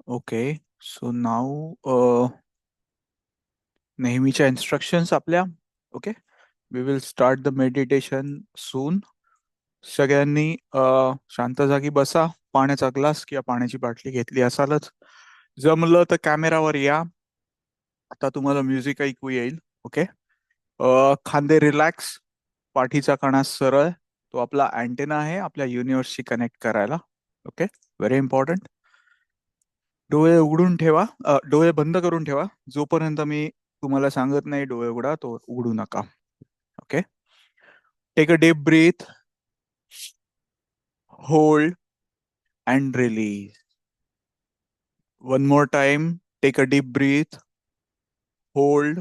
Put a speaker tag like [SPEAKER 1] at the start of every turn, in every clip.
[SPEAKER 1] Okay, so now नेहमीच्या instructions आपल्या. Okay, we will start the meditation soon. सगळ्यांनी शांत जागी बसा. पाण्याचा ग्लास किंवा पाण्याची बाटली घेतली असालच. जमलं तर कॅमेरावर या. आता तुम्हाला म्युझिक ऐकू येईल. ओके, खांदे रिलॅक्स, पाठीचा कणा सरळ. तो आपला अँटेना आहे आपल्या युनिव्हर्सशी कनेक्ट करायला. Okay, very important. डोळे उघडून ठेवा, डोळे बंद करून ठेवा. जोपर्यंत मी तुम्हाला सांगत नाही डोळे उघडा, तो उघडू नका. Okay, take a deep breath, hold and release. One more time, take a deep breath, hold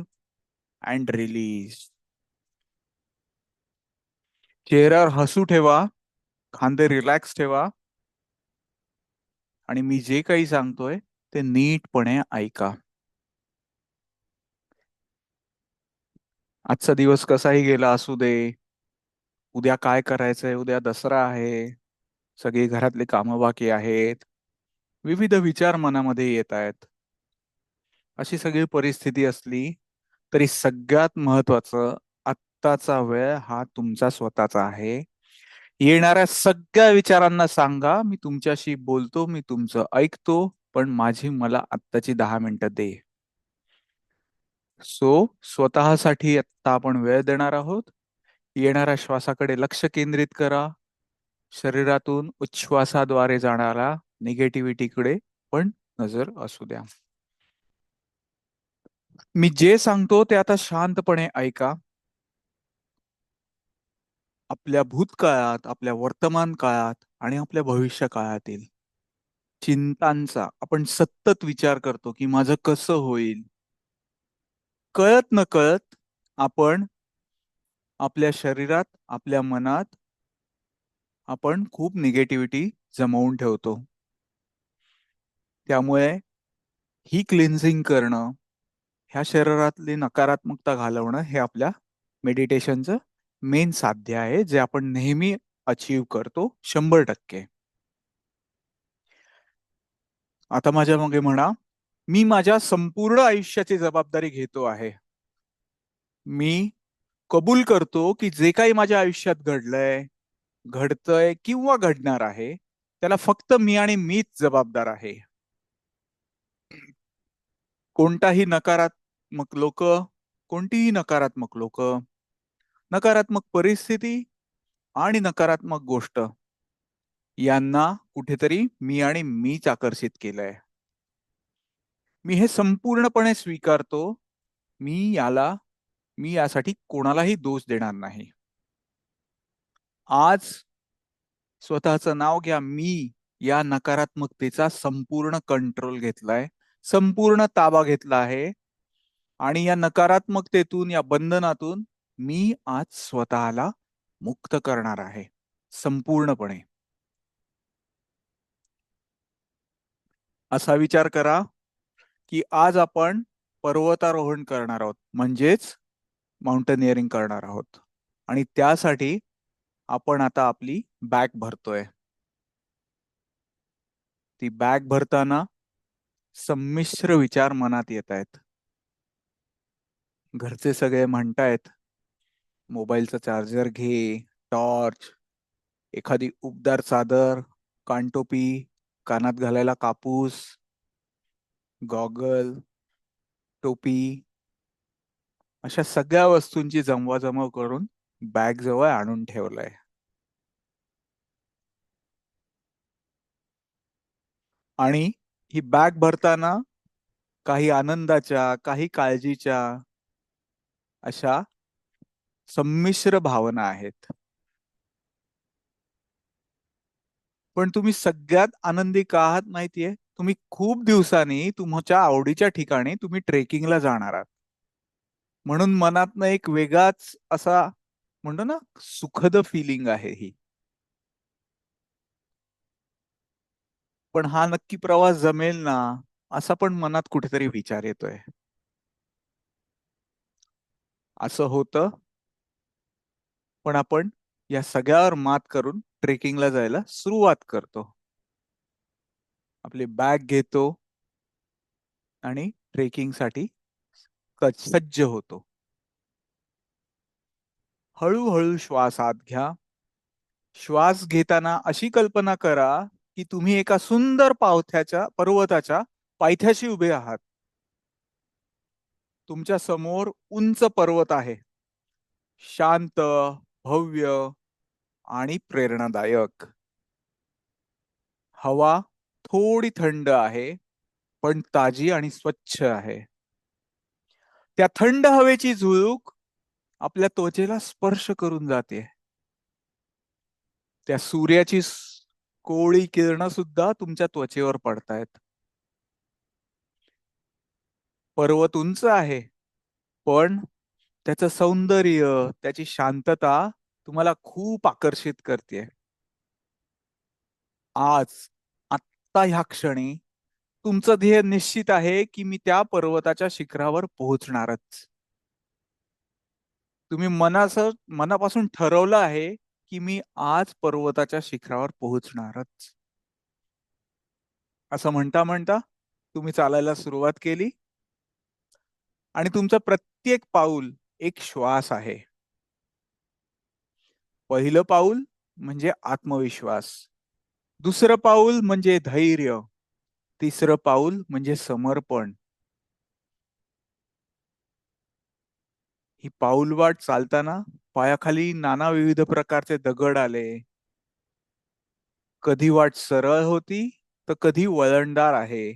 [SPEAKER 1] and release. चेहऱ्यावर हसू ठेवा, खांदे रिलॅक्स ठेवा, आणि मी जे काही सांगतोय ते नीटपणे ऐका. आजचा दिवस कसाही गेला असू दे, उद्या काय करायचंय, उद्या दसरा आहे, सगळी घरातली कामं बाकी आहेत, विविध विचार मनामध्ये येत आहेत. अशी सगळी परिस्थिती असली तरी सगळ्यात महत्वाचं, आत्ताचा वेळ हा तुमचा स्वतःचा आहे. येणाऱ्या सगळ्या विचारांना सांगा, मी तुमच्याशी बोलतो, मी तुमचं ऐकतो, पण माझी मला आत्ताची 10 मिनिटं दे. सो स्वतःसाठी आत्ता आपण वेळ देणार आहोत. येणाऱ्या श्वासाकडे लक्ष केंद्रित करा. शरीरातून उच्छ्वासाद्वारे जाणारा निगेटिव्हिटीकडे पण नजर असू द्या. मी जे सांगतो ते आता शांतपणे ऐका. आपल्या भूतकाळात, आपल्या वर्तमान काळात आणि आपल्या भविष्य काळातील चिंतांचा आपण सतत विचार करतो की माझं कसं होईल. कळत न कळत आपण आपल्या शरीरात, आपल्या मनात आपण खूप निगेटिव्हिटी जमवून ठेवतो. त्यामुळे ही क्लिन्झिंग करणं, ह्या शरीरातली नकारात्मकता घालवणं हे आपल्या मेडिटेशनचं मेन साध्य आहे, जे आपण नेहमी अचीव करतो 100%. आता माझ्या मागे म्हणा, मी माझ्या संपूर्ण आयुष्याची जबाबदारी घेतो आहे. मी कबूल करतो की जे काही माझ्या आयुष्यात घडलंय, घडतंय किंवा घडणार आहे, त्याला फक्त मी आणि मीच जबाबदार आहे. कोणताही नकारात्मक लोक, कोणतीही नकारात्मक लोक, नकारात्मक परिस्थिती आणि नकारात्मक गोष्ट यांना कुठेतरी मी आणि मीच आकर्षित केलंय. मी हे संपूर्णपणे स्वीकारतो. मी याला मी यासाठी कोणालाही दोष देणार नाही. आज स्वतःचं नाव घ्या. मी या नकारात्मकतेचा संपूर्ण कंट्रोल घेतलाय, संपूर्ण ताबा घेतला आहे, आणि या नकारात्मकतेतून, या बंधनातून मी आज स्वतःला मुक्त करणार आहे संपूर्णपणे. असा विचार करा की आज आपण पर्वतारोहण करणार आहोत, म्हणजेच माउंटेनिअरिंग करणार आहोत, आणि त्यासाठी आपण आता आपली बॅग भरतोय. ती बॅग भरताना संमिश्र विचार मनात येत आहेत. घरचे सगळे म्हणतायत, मोबाईलचा चार्जर घे, टॉर्च, एखादी उबदार चादर, कानटोपी, कानात घालायला कापूस, गॉगल, टोपी, अशा सगळ्या वस्तूंची जमवाजमव करून बॅग जवळ आणून ठेवलंय. आणि ही बॅग भरताना काही आनंदाच्या, काही काळजीच्या, अशा संमिश्र भावना आहेत. पण तुम्ही सगळ्यात आनंदी का आहात माहितीये? तुम्ही खूप दिवसांनी तुमच्या आवडीच्या ठिकाणी तुम्ही ट्रेकिंगला जाणार आहात, म्हणून मनातनं एक वेगळाच असा, म्हणतो ना, सुखद फिलिंग आहे ही. पण हा नक्की प्रवास जमेल ना, असा पण मनात कुठेतरी विचार येतोय. असं होतं, पण आपण या सगळ्यावर मात करून ट्रेकिंगला जायला सुरुवात करतो. आपली बॅग घेतो, आणि ट्रेकिंगसाठी सज्ज होतो. हळूहळू श्वास आत घ्या. श्वास घेताना अशी कल्पना करा की तुम्ही एका सुंदर पर्वताच्या पायथ्याशी उभे आहात. तुमच्या समोर उंच पर्वत आहे, शांत, भव्य आणि प्रेरणादायक. हवा थोडी थंड आहे, पण ताजी आणि स्वच्छ आहे. त्या थंड हवेची झुळूक आपल्या त्वचेला स्पर्श करून जाते. त्या सूर्याची कोवळी किरण सुद्धा तुमच्या त्वचेवर पडतायत. पर्वत उंच आहे, पण त्याचं सौंदर्य, त्याची शांतता तुम्हाला खूप आकर्षित करते. आज, आत्ता ह्या क्षणी तुमचं ध्येय निश्चित आहे की मी त्या पर्वताच्या शिखरावर पोहोचणारच. तुम्ही मनापासून ठरवलं आहे की मी आज पर्वताच्या शिखरावर पोहोचणारच. असं म्हणता म्हणता तुम्ही चालायला सुरुवात केली आणि तुमचं प्रत्येक पाऊल एक श्वास आहे. पहिलं पाऊल म्हणजे आत्मविश्वास, दुसरं पाऊल म्हणजे धैर्य, तिसरं पाऊल म्हणजे समर्पण. ही पाऊलवाट चालताना पायाखाली नाना विविध प्रकारचे दगड आले. कधी वाट सरळ होती तर कधी वळणदार आहे.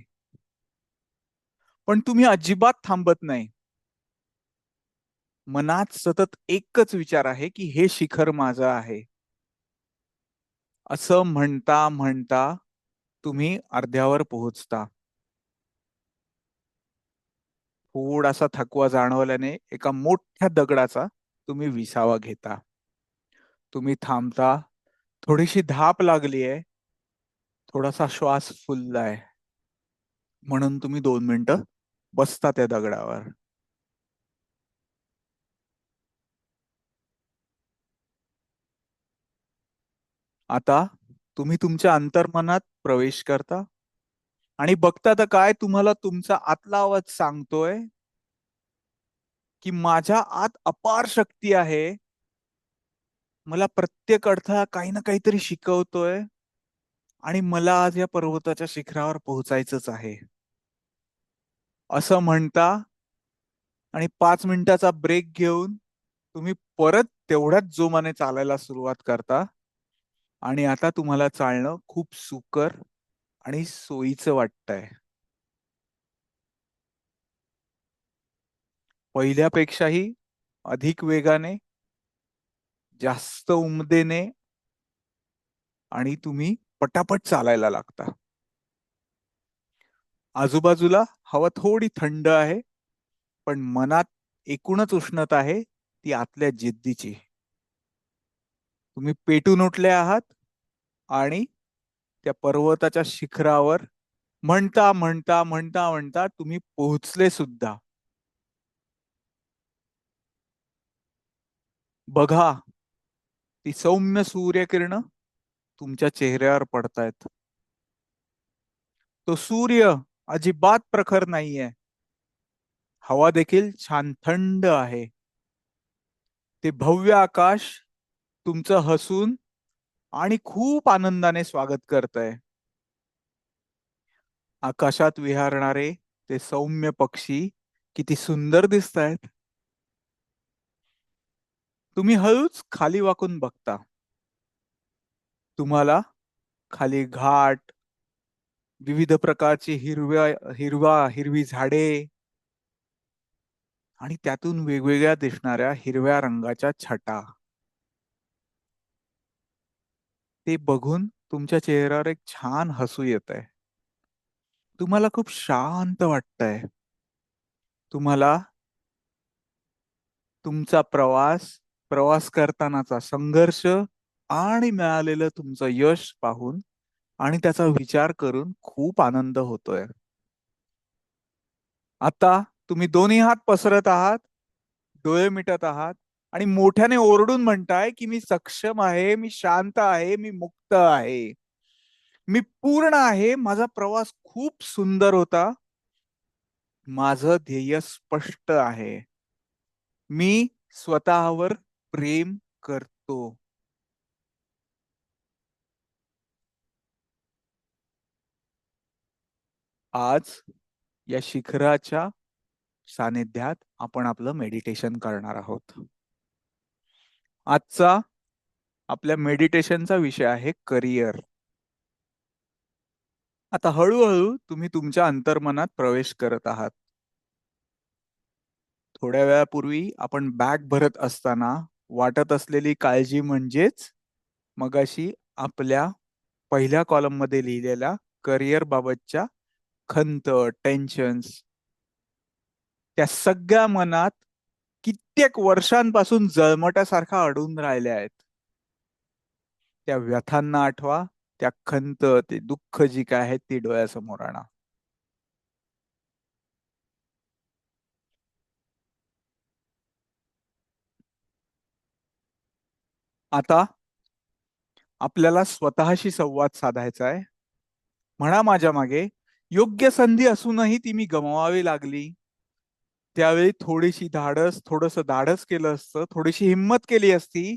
[SPEAKER 1] पण तुम्ही अजिबात थांबत नाही. मनात सतत एकच विचार आहे की हे शिखर माझं आहे. असं म्हणता म्हणता तुम्ही अर्ध्यावर पोहोचता. थोडासा थकवा जाणवल्याने एका मोठ्या दगडाचा तुम्ही विसावा घेता. तुम्ही थांबता. थोडीशी धाप लागलीये, थोडासा श्वास फुललाय, म्हणून तुम्ही 2 मिनिटं बसता त्या दगडावर. आता तुम्ही तुमच्या अंतर्मनात प्रवेश करता आणि बघता तर काय तुम्हाला तुमचा आतला आवाज सांगतोय की माझ्या आत अपार शक्ती आहे. मला प्रत्येक अडथळा काही ना काहीतरी शिकवतोय आणि मला आज या पर्वताच्या शिखरावर पोहोचायचंच आहे. असं म्हणता आणि 5 मिनिटाचा ब्रेक घेऊन तुम्ही परत तेवढ्याच जोमाने चालायला सुरुवात करता आणि आता तुम्हाला चालणं खूप सुकर आणि सोयीचं वाटतंय. पहिल्यापेक्षाही अधिक वेगाने, जास्त उमदेने आणि तुम्ही पटापट चालायला लागता. आजूबाजूला हवा थोडी थंड आहे, पण मनात एकूणच उष्णता आहे, ती आतल्या जिद्दीची. तुम्ही पेटून उठले आहात आणि त्या पर्वताच्या शिखरावर म्हणता म्हणता म्हणता म्हणता तुम्ही पोहोचले सुद्धा. बघा, ती सौम्य सूर्यकिरण तुमच्या चेहऱ्यावर पडतायत. तो सूर्य अजिबात प्रखर नाहीये. हवा देखील छान थंड आहे. ते भव्य आकाश तुमचं हसून आणि खूप आनंदाने स्वागत करतंय. आकाशात विहरणारे ते सौम्य पक्षी किती सुंदर दिसतायत. तुम्ही हळूच खाली वाकून बघता. तुम्हाला खाली घाट, विविध प्रकारची हिरवी झाडे आणि त्यातून वेगवेगळ्या दिसणाऱ्या हिरव्या रंगाच्या छटा, ते बघून तुमच्या चेहऱ्यावर एक छान हसू येत आहे. तुम्हाला खूप शांत वाटतंय. तुम्हाला तुमचा प्रवास करतानाचा संघर्ष आणि मिळालेलं तुमचं यश पाहून आणि त्याचा विचार करून खूप आनंद होतोय. आता तुम्ही दोन्ही हात पसरत आहात, डोळे मिटत आहात आणि मोठ्याने ओरडून म्हणताय की मी सक्षम आहे, मी शांत आहे, मी मुक्त आहे, मी पूर्ण आहे, माझा प्रवास खूप सुंदर होता माझं ध्येय स्पष्ट आहे. मी स्वतःवर प्रेम करतो. आज या शिखराच्या सानिध्यात आपण आपलं मेडिटेशन करणार आहोत. आजचा आपल्या मेडिटेशनचा विषय आहे करिअर. आता हळूहळू तुम्ही तुमच्या अंतर्मनात प्रवेश करत आहात. थोड्या वेळापूर्वी आपण बॅग भरत असताना वाटत असलेली काळजी म्हणजेच मगाशी आपल्या पहिल्या कॉलम मध्ये लिहिलेल्या करिअर बाबतच्या खंत, टेन्शन्स, त्या सगळ्या मनात कित्येक वर्षांपासून जळमट्यासारखा अडून राहिल्या आहेत. त्या व्यथांना आठवा, त्या खंत, ते दुःख जी काय आहेत ती डोळ्यासमोर आणा. आता आपल्याला स्वतःशी संवाद साधायचा आहे. म्हणा माझ्या मागे, योग्य संधी असूनही ती मी गमवावी लागली. त्यावेळी थोडीशी धाडस, थोडस धाडस केलं असतं, थोडीशी हिंमत केली असती,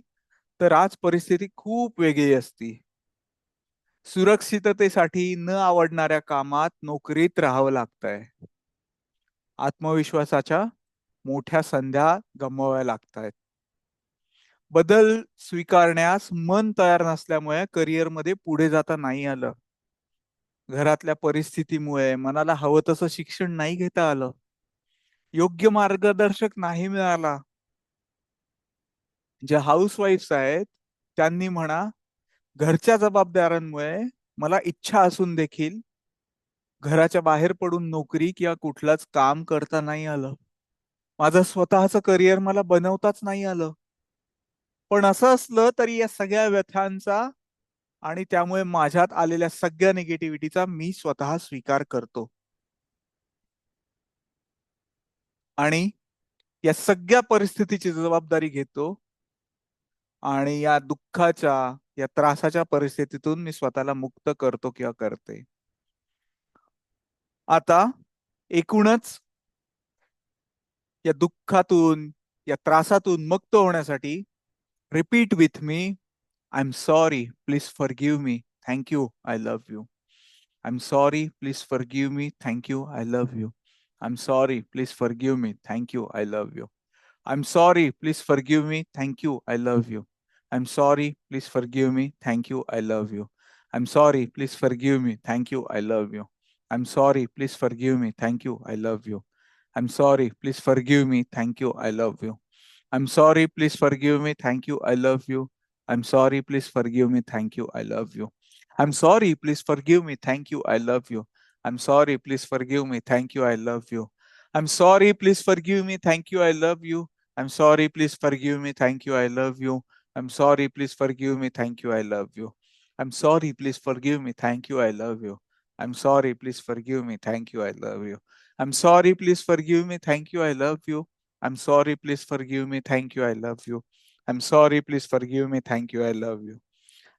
[SPEAKER 1] तर आज परिस्थिती खूप वेगळी असती. सुरक्षिततेसाठी न आवडणाऱ्या कामात नोकरीत राहावं लागतंय. आत्मविश्वासाच्या मोठ्या संध्या गमवाव्या लागतायत. बदल स्वीकारण्यास मन तयार नसल्यामुळे करिअरमध्ये पुढे जाता नाही आलं. घरातल्या परिस्थितीमुळे मनाला हवं तसं शिक्षण नाही घेता आलं. योग्य मार्गदर्शक नाही मिळाला. ज्या हाऊसवाईफ्स आहेत त्यांनी म्हणा, घरच्या जबाबदाऱ्यांमुळे मला इच्छा असून देखील घराच्या बाहेर पडून नोकरी किंवा कुठलंच काम करता नाही आलं. माझं स्वतःचं करिअर मला बनवताच नाही आलं. पण असं असलं तरी या सगळ्या व्यथांचा आणि त्यामुळे माझ्यात आलेल्या सगळ्या निगेटिव्हिटीचा मी स्वतः स्वीकार करतो. आणि या सगळ्या परिस्थितीची जबाबदारी घेतो. आणि या दुःखाच्या, या त्रासाच्या परिस्थितीतून मी स्वतःला मुक्त करतो किंवा करते. आता एकूणच या दुःखातून, या त्रासातून मुक्त होण्यासाठी repeat with me, I am sorry, please forgive me, thank you, I love you. I am sorry, please forgive me, thank you, I love you. I am sorry, please forgive me, thank you, I love you. I'm sorry, please forgive me. Thank you. I love you. I'm sorry, please forgive me. Thank you. I love you. I'm sorry, please forgive me. Thank you. I love you. I'm sorry, please forgive me. Thank you. I love you. I'm sorry, please forgive me. Thank you. I love you. I'm sorry, please forgive me. Thank you. I love you. I'm sorry, please forgive me. Thank you. I love you. I'm sorry, please forgive me. Thank you. I love you. I'm sorry, please forgive me. Thank you. I love you. I'm sorry, please forgive me. Thank you. I love you. I'm sorry, please forgive me. Thank you. I love you. I'm sorry, please forgive me. Thank you. I love you. I'm sorry, please forgive me. Thank you. I love you. I'm sorry, please forgive me. Thank you. I love you. I'm sorry, please forgive me. Thank you. I love you. I'm sorry, please forgive me. Thank you. I love you. I'm sorry, please forgive me. Thank you. I love you.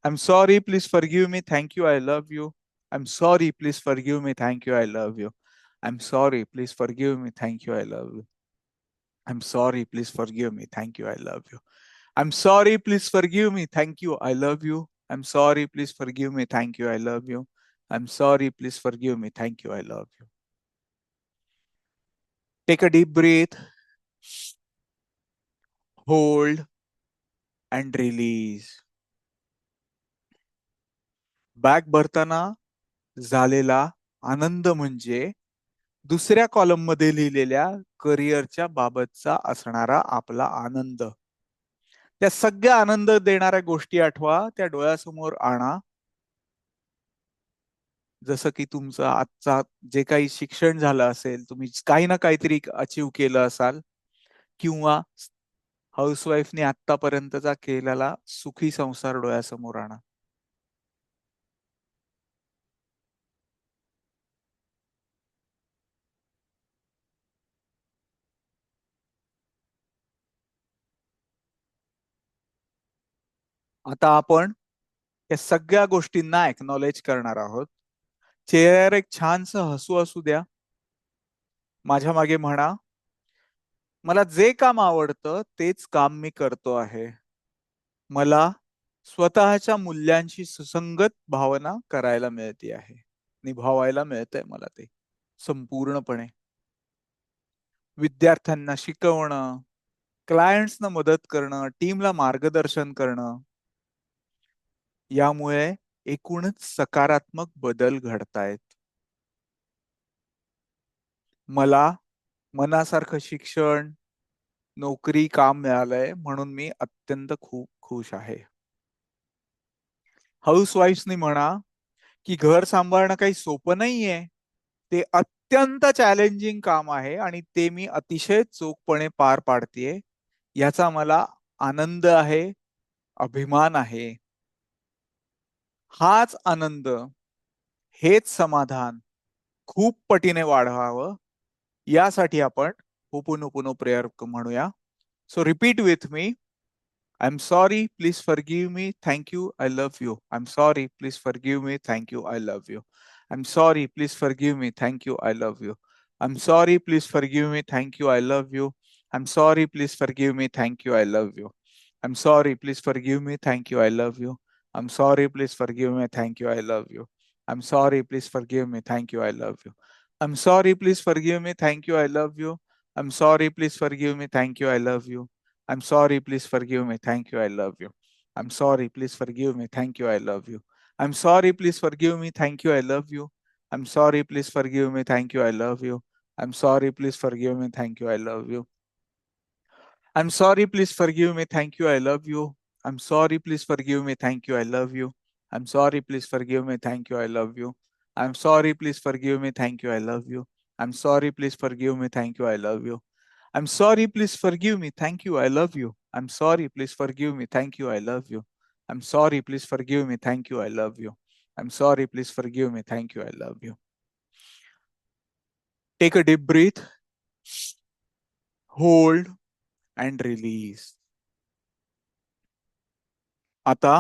[SPEAKER 1] I'm sorry, please forgive me. Thank you. I love you. I'm sorry, please forgive me. Thank you. I love you. I'm sorry, please forgive me. Thank you. I love you. I'm sorry, please forgive me. Thank you. I love you. I'm sorry, please forgive me. Thank you. I love you. I'm sorry, please forgive me. Thank you. I love you. I'm sorry, please forgive me. Thank you. I love you. Take a deep breath, hold, and release. Bag भरताना झालेला आनंद म्हणजे दुसऱ्या column मध्ये लिहिलेल्या करिअरच्या बाबतचा असणारा आपला आनंद. त्या सगळ्या आनंद देणाऱ्या गोष्टी आठवा, त्या डोळ्यासमोर आणा. जसं की तुमचं आजचा जे काही शिक्षण झालं असेल, तुम्ही काही ना काहीतरी अचीव केलं असाल, किंवा हाऊसवाईफने आतापर्यंतचा केलेला सुखी संसार डोळ्यासमोर आणा. आता आपण या सगळ्या गोष्टींना एक्नॉलेज करणार आहोत. चेहऱ्यावर एक छानसं हसू असू द्या. माझ्या मागे म्हणा, मला जे काम आवडतं तेच काम मी करतो आहे. मला स्वतःच्या मूल्यांशी सुसंगत भावना करायला मिळते आहे. निभावायला मिळतंय मला ते संपूर्णपणे. विद्यार्थ्यांना शिकवणं, क्लायंट्सना मदत करणं, टीमला मार्गदर्शन करणं, यामुळे एकूणच सकारात्मक बदल घडतायत. मला मनासारखं शिक्षण, नोकरी, काम मिळालंय म्हणून मी अत्यंत खूप खुश आहे. हाऊसवाईफ्सनी म्हणा, की घर सांभाळणं काही सोपं नाहीये. ते अत्यंत चॅलेंजिंग काम आहे आणि ते मी अतिशय चोखपणे पार पाडतेय. याचा मला आनंद आहे, अभिमान आहे. हाच आनंद, हेच समाधान खूप पटीने वाढवावं यासाठी आपण होपोनोपोनो प्रेयर म्हणूया. So repeat with me. I'm sorry, please forgive me, thank you, I love you. I'm sorry, please forgive me, thank you, I love you. I'm sorry, please forgive me, thank you, I love you. I'm sorry, please forgive me, thank you, I love you. I'm sorry, please forgive me, thank you, I love you. I'm sorry, please forgive me, thank you, I love you. I'm sorry, please forgive me, thank you, I love you. I'm sorry, please forgive me, thank you, I love you. I'm sorry, please forgive me, thank you, I love you. I'm sorry, please forgive me, thank you, I love you. I'm sorry, please forgive me. Thank you. I love you. I'm sorry, please forgive me. Thank you. I love you. I'm sorry, please forgive me. Thank you. I love you. I'm sorry, please forgive me. Thank you. I love you. I'm sorry, please forgive me. Thank you. I love you. I'm sorry, please forgive me. Thank you. I love you. I'm sorry, please forgive me. Thank you. I love you. I'm sorry, please forgive me. Thank you. I love you. I'm sorry, please forgive me. Thank you. I love you. I'm sorry, please forgive me. Thank you. I love you. I'm sorry, please forgive me. Thank you. I love you. I'm sorry, please forgive me. Thank you. I love you. I'm sorry, please forgive me. Thank you. I love you. I'm sorry, please forgive me. Thank you. I love you. Take a deep breath, hold, and release. आता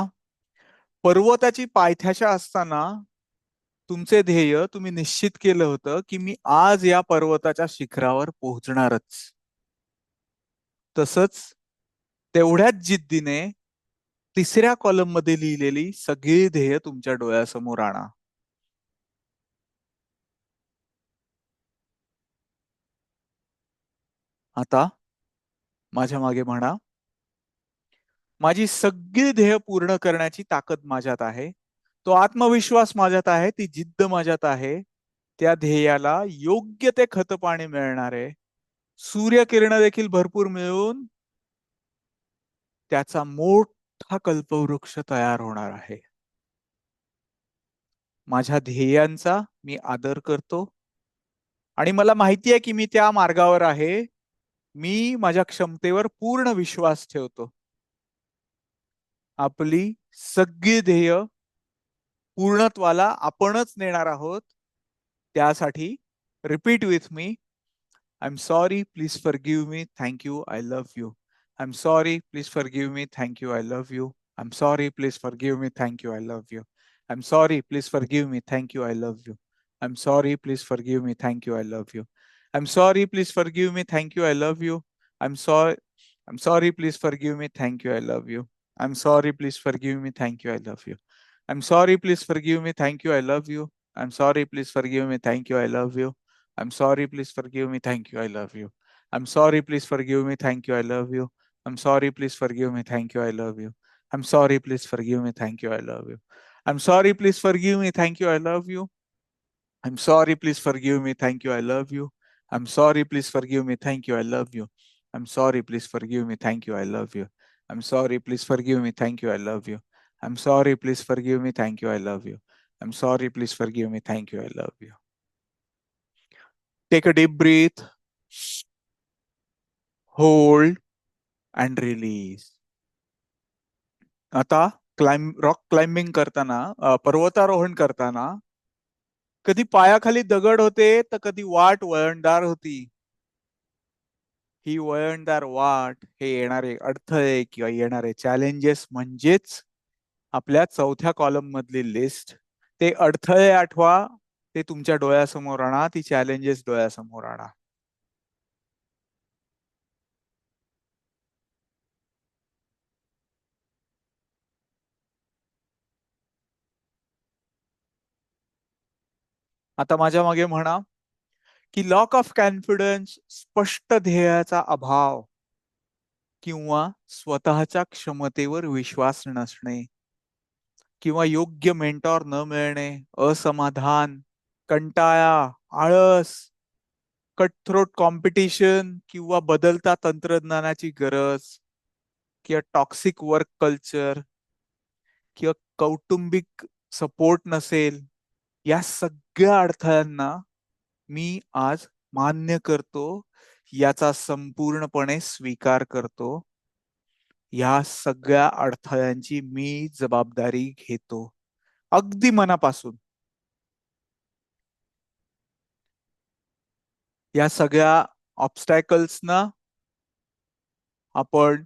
[SPEAKER 1] पर्वताची पायथ्याशी असताना तुमचे ध्येय तुम्ही निश्चित केलं होतं की मी आज या पर्वताच्या शिखरावर पोहोचणारच. तसंच तेवढ्याच जिद्दीने तिसऱ्या कॉलम मध्ये लिहिलेली सगळी ध्येय तुमच्या डोळ्यासमोर आणा. आता माझ्या मागे म्हणा, माझी सगळी ध्येय पूर्ण करण्याची ताकद माझ्यात आहे. तो आत्मविश्वास माझ्यात आहे, ती जिद्द माझ्यात आहे. त्या ध्येयाला योग्य ते खत पाणी मिळणार आहे. सूर्यकिरण देखील भरपूर मिळून त्याचा मोठा कल्पवृक्ष तयार होणार आहे. माझ्या ध्येयांचा मी आदर करतो आणि मला माहिती आहे की मी त्या मार्गावर आहे. मी माझ्या क्षमतेवर पूर्ण विश्वास ठेवतो. आपली सगळी ध्येय पूर्णत्वाला आपणच नेणार आहोत. त्यासाठी repeat with me. I'm sorry, please forgive me. Thank you. I love you. I'm sorry, please forgive me. Thank you. I love you. I'm sorry, please forgive me. Thank you. I love you. I'm sorry, please forgive me. Thank you. I love you. I'm sorry, please forgive me. Thank you. I love you. I'm sorry, please forgive me. Thank you. I love you. I'm sorry. I'm sorry, please forgive me. Thank you. I love you. I'm sorry, please forgive me. Thank you. I love you. I'm sorry, please forgive me. Thank you. I love you. I'm sorry, please forgive me. Thank you. I love you. I'm sorry, please forgive me. Thank you. I love you. I'm sorry, please forgive me. Thank you. I love you. I'm sorry, please forgive me. Thank you. I love you. I'm sorry, please forgive me. Thank you. I love you. I'm sorry, please forgive me. Thank you. I love you. I'm sorry, please forgive me. Thank you. I love you. I'm sorry, please forgive me. Thank you. I love you. I'm sorry, please forgive me. Thank you. I love you. I'm sorry, please forgive me. Thank you. I love you. I'm sorry, please forgive me. Thank you. I love you. I'm sorry, please forgive me. Thank you. I love you. Take a deep breath, hold, and release. आता rock climbing करताना, पर्वतारोहण करताना कधी पायाखाली दगड होते तर कधी वाट वळणदार होती. ही वळणदार वाट, हे येणारे अडथळे किंवा येणारे चॅलेंजेस म्हणजेच आपल्या चौथ्या कॉलम मधली लिस्ट. ते अडथळे आठवा, ते तुमच्या डोळ्यासमोर आणा, ती चॅलेंजेस डोळ्यासमोर आणा. आता माझ्या मागे म्हणा की लॉक ऑफ कॉन्फिडन्स स्पष्ट ध्येयाचा अभाव किंवा स्वतःच्या क्षमतेवर विश्वास नसणे किंवा योग्य मेंटॉर न मिळणे, असमाधान, कंटाळा, आळस, कटथ्रोट कॉम्पिटिशन किंवा बदलता तंत्रज्ञानाची गरज किंवा टॉक्सिक वर्क कल्चर किंवा कौटुंबिक सपोर्ट नसेल, या सगळ्या अडथळ्यांना मी आज मान्य करतो, याचा संपूर्णपणे स्वीकार करतो. या सगळ्या अडथळ्यांची मी जबाबदारी घेतो अगदी मनापासून. या सगळ्या ऑब्स्टॅकल्सना आपण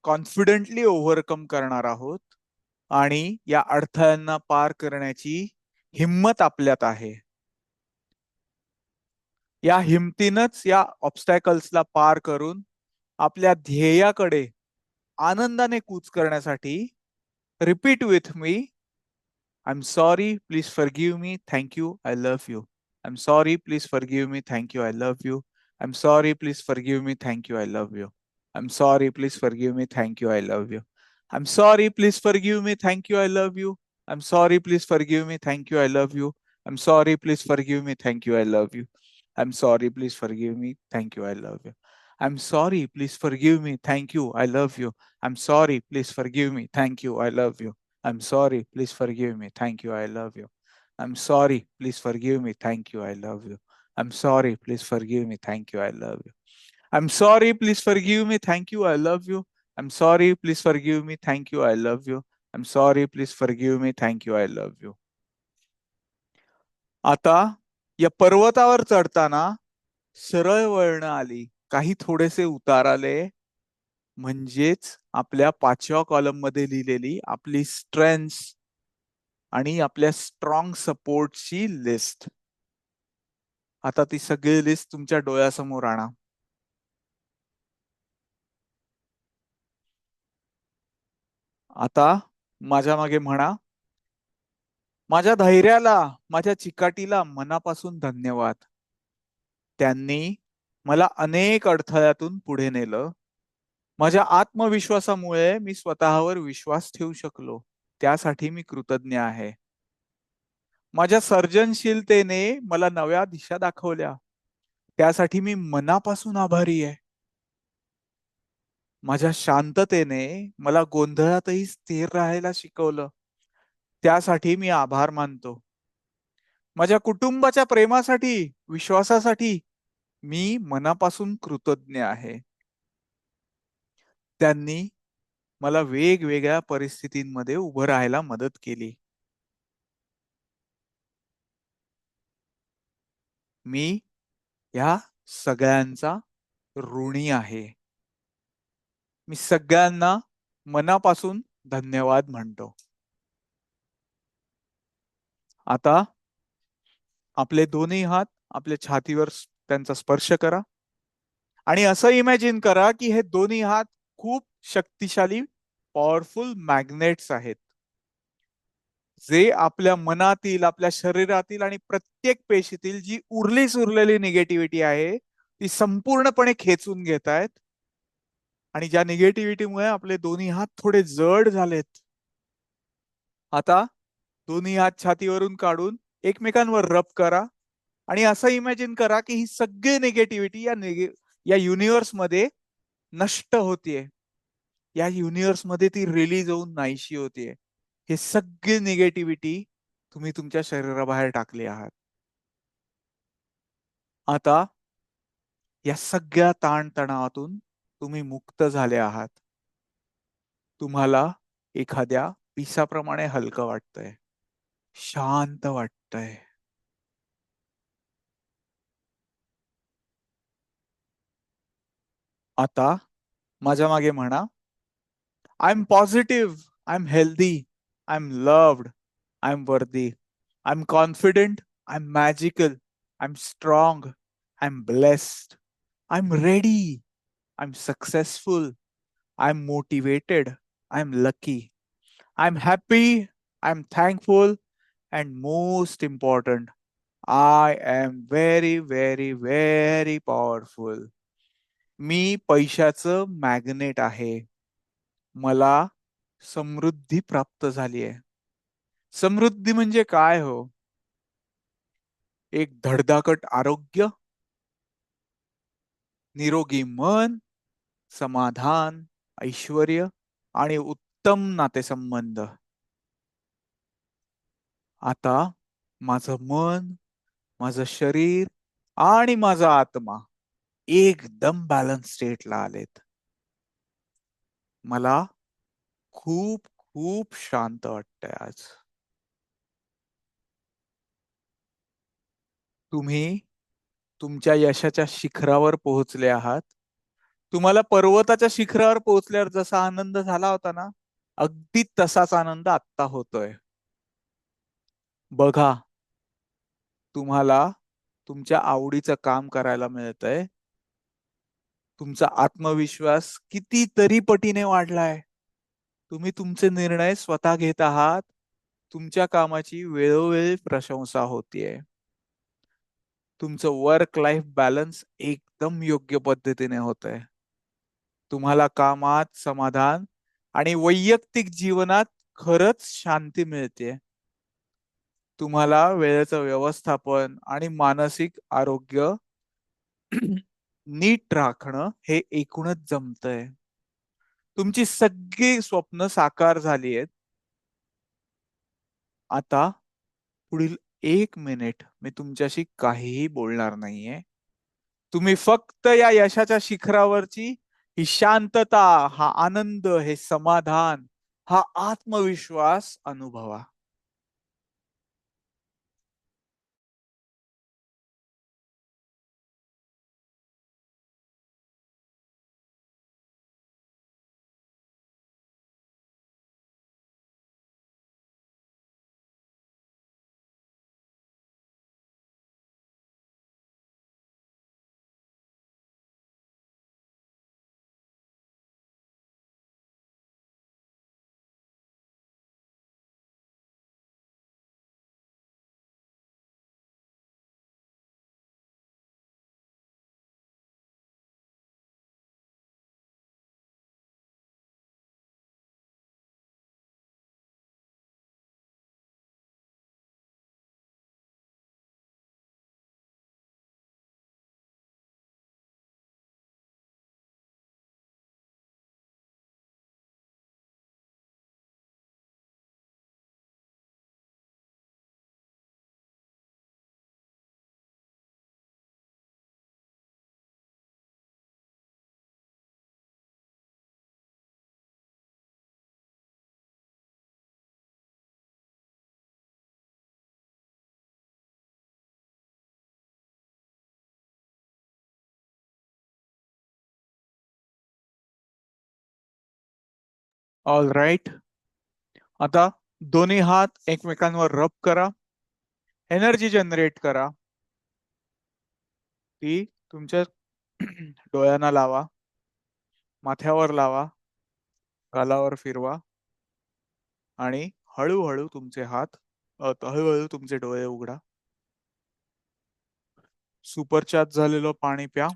[SPEAKER 1] कॉन्फिडेंटली ओव्हरकम करणार आहोत आणि या अडथळ्यांना पार करण्याची हिम्मत आपल्यात आहे. या हिमतीनच या ऑब्स्टॅकल्सला पार करून आपल्या ध्येयाकडे आनंदाने कूच करण्यासाठी repeat with me, I'm sorry, please forgive me, thank you, I love you. I'm sorry, please forgive me, thank you, I love you. I'm sorry, please forgive me, thank you, I love you. I'm sorry, please forgive me, thank you, I love you. I'm sorry, please forgive me, thank you, I love you. I'm sorry, please forgive me, thank you, I love you. I'm sorry, please forgive me, thank you, I love you. I'm sorry, please forgive me, thank you, I love you. I'm sorry, please forgive me, thank you, I love you. I'm sorry, please forgive me, thank you, I love you. I'm sorry, please forgive me. Thank you, I love you. I'm sorry, please forgive me. Thank you, I love you. I'm sorry, please forgive me. Thank you, I love you. I'm sorry, please forgive me. Thank you, I love you. I'm sorry, please forgive me. Thank you, I love you. I'm sorry, please forgive me. Thank you, I love you. आता या पर्वतावर चढताना सरळ वळण आली, काही थोडेसे उतार आले, म्हणजेच आपल्या 5व्या कॉलम मध्ये लिहिलेली आपली स्ट्रेंथ्स आणि आपल्या स्ट्रॉंग सपोर्टची लिस्ट. आता ती सगळी लिस्ट तुमच्या डोळ्यासमोर आणा. आता माझ्या मागे म्हणा, माझ्या धैर्याला, माझ्या चिकाटीला मनापासून धन्यवाद. त्यांनी मला अनेक अडथळ्यातून पुढे नेलं. माझ्या आत्मविश्वासामुळे मी स्वतःवर विश्वास ठेवू शकलो, त्यासाठी मी कृतज्ञ आहे. माझ्या सर्जनशीलतेने मला नव्या दिशा दाखवल्या, त्यासाठी मी मनापासून आभारी आहे. माझ्या शांततेने मला गोंधळातही स्थिर राहायला शिकवलं, त्यासाठी मी आभार मानतो. माझ्या कुटुंबाच्या प्रेमासाठी, विश्वासासाठी मी मनापासून कृतज्ञ आहे. त्यांनी मला वेगवेगळ्या परिस्थितींमध्ये उभं राहायला मदत केली. मी ह्या सगळ्यांचा ऋणी आहे. मी सगळ्यांना मनापासून धन्यवाद म्हणतो. आता आपले दोन्ही हात आपल्या छातीवर त्यांचा स्पर्श करा आणि असं इमॅजिन करा की हे दोन्ही हात खूप शक्तिशाली पॉवरफुल मॅग्नेट्स आहेत, जे आपल्या मनातील, आपल्या शरीरातील आणि प्रत्येक पेशीतील जी उरलेली निगेटिव्हिटी आहे ती संपूर्णपणे खेचून घेत आहेत. आणि ज्या निगेटिव्हिटीमुळे आपले दोन्ही हात थोडे जड झालेत, आता दोन्ही हात छातीवरून काढून एकमेकांवर रब करा आणि असं इमॅजिन करा की ही सगळी निगेटिव्हिटी या युनिव्हर्स मध्ये नष्ट होतीये. या युनिव्हर्स मध्ये ती रिलीज होऊन नाहीशी होतीये. हे सगळी निगेटिव्हिटी तुम्ही तुमच्या शरीराबाहेर टाकली आहात. आता या सगळ्या ताणतणावातून तुम्ही मुक्त झाले आहात. तुम्हाला एखाद्या पिसाप्रमाणे हलकं वाटतंय, शांत वाटतंय. आता माझ्या मागे म्हणा, I am positive, I am healthy, I am loved, I am worthy, I am confident, I am magical, I am strong, I am blessed, I am ready, I am successful, I am motivated, I am lucky, I am happy, I am thankful, and most important, I am very very very powerful. मी पैशाचं magnet आहे. मला समृद्धी प्राप्त झाली आहे. समृद्धी म्हणजे काय हो? एक धडधाकट आरोग्य, निरोगी मन, समाधान, ऐश्वर्य आणि उत्तम नातेसंबंध. आता माझं मन, माझं शरीर आणि माझा आत्मा एकदम बॅलन्स स्टेटला आलेत. मला खूप खूप शांत वाटतंय आज. तुम्ही तुमच्या यशाच्या शिखरावर पोहोचले आहात. तुम्हाला पर्वताच्या शिखरावर पोहोचल्यावर जसा आनंद झाला होता ना, अगदी तसाच आनंद आत्ता होतोय. बघा, तुम्हाला तुमच्या आवडीचं काम करायला मिळतंय. तुमचा आत्मविश्वास कितीतरी पटीने वाढलाय. तुम्ही तुमचे निर्णय स्वतः घेत आहात. तुमच्या कामाची वेळोवेळी प्रशंसा होतीये. तुमचं वर्क लाईफ बॅलन्स एकदम योग्य पद्धतीने होतंय. तुम्हाला कामात समाधान आणि वैयक्तिक जीवनात खरंच शांती मिळते. तुम्हाला वेळेचं व्यवस्थापन आणि मानसिक आरोग्य नीट राखणं हे एकूणच जमतंय. तुमची सगळी स्वप्न साकार झाली आहेत. आता पुढील 1 मिनिट मी तुमच्याशी काहीही बोलणार नाहीये. तुम्ही फक्त या यशाच्या शिखरावरची ही शांतता, हा आनंद, हे समाधान, हा आत्मविश्वास अनुभवा. All right. आता दोन्ही हात एकमेकांवर रब करा. एनर्जी जनरेट करा. ती तुमच्या डोळ्यांना लावा, माथ्यावर लावा, गालावर फिरवा आणि हळूहळू तुमचे हात, हळूहळू तुमचे डोळे उघडा. सुपरचार्ज झालेलं पाणी प्या.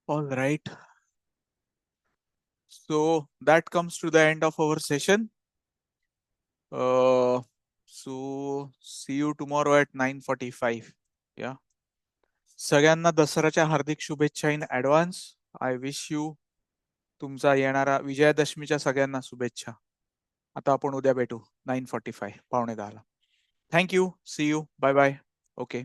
[SPEAKER 1] All right. So that comes to the end of our session. So see you tomorrow at 9:45. Yeah. सगळ्यांना दसऱ्याच्या हार्दिक शुभेच्छा in advance. I wish you तुमचा येणारा विजयादशमीच्या सगळ्यांना शुभेच्छा. आता आपण उद्या भेटू 9:45 पावणे 10ला. Thank you. See you. Bye bye. Okay.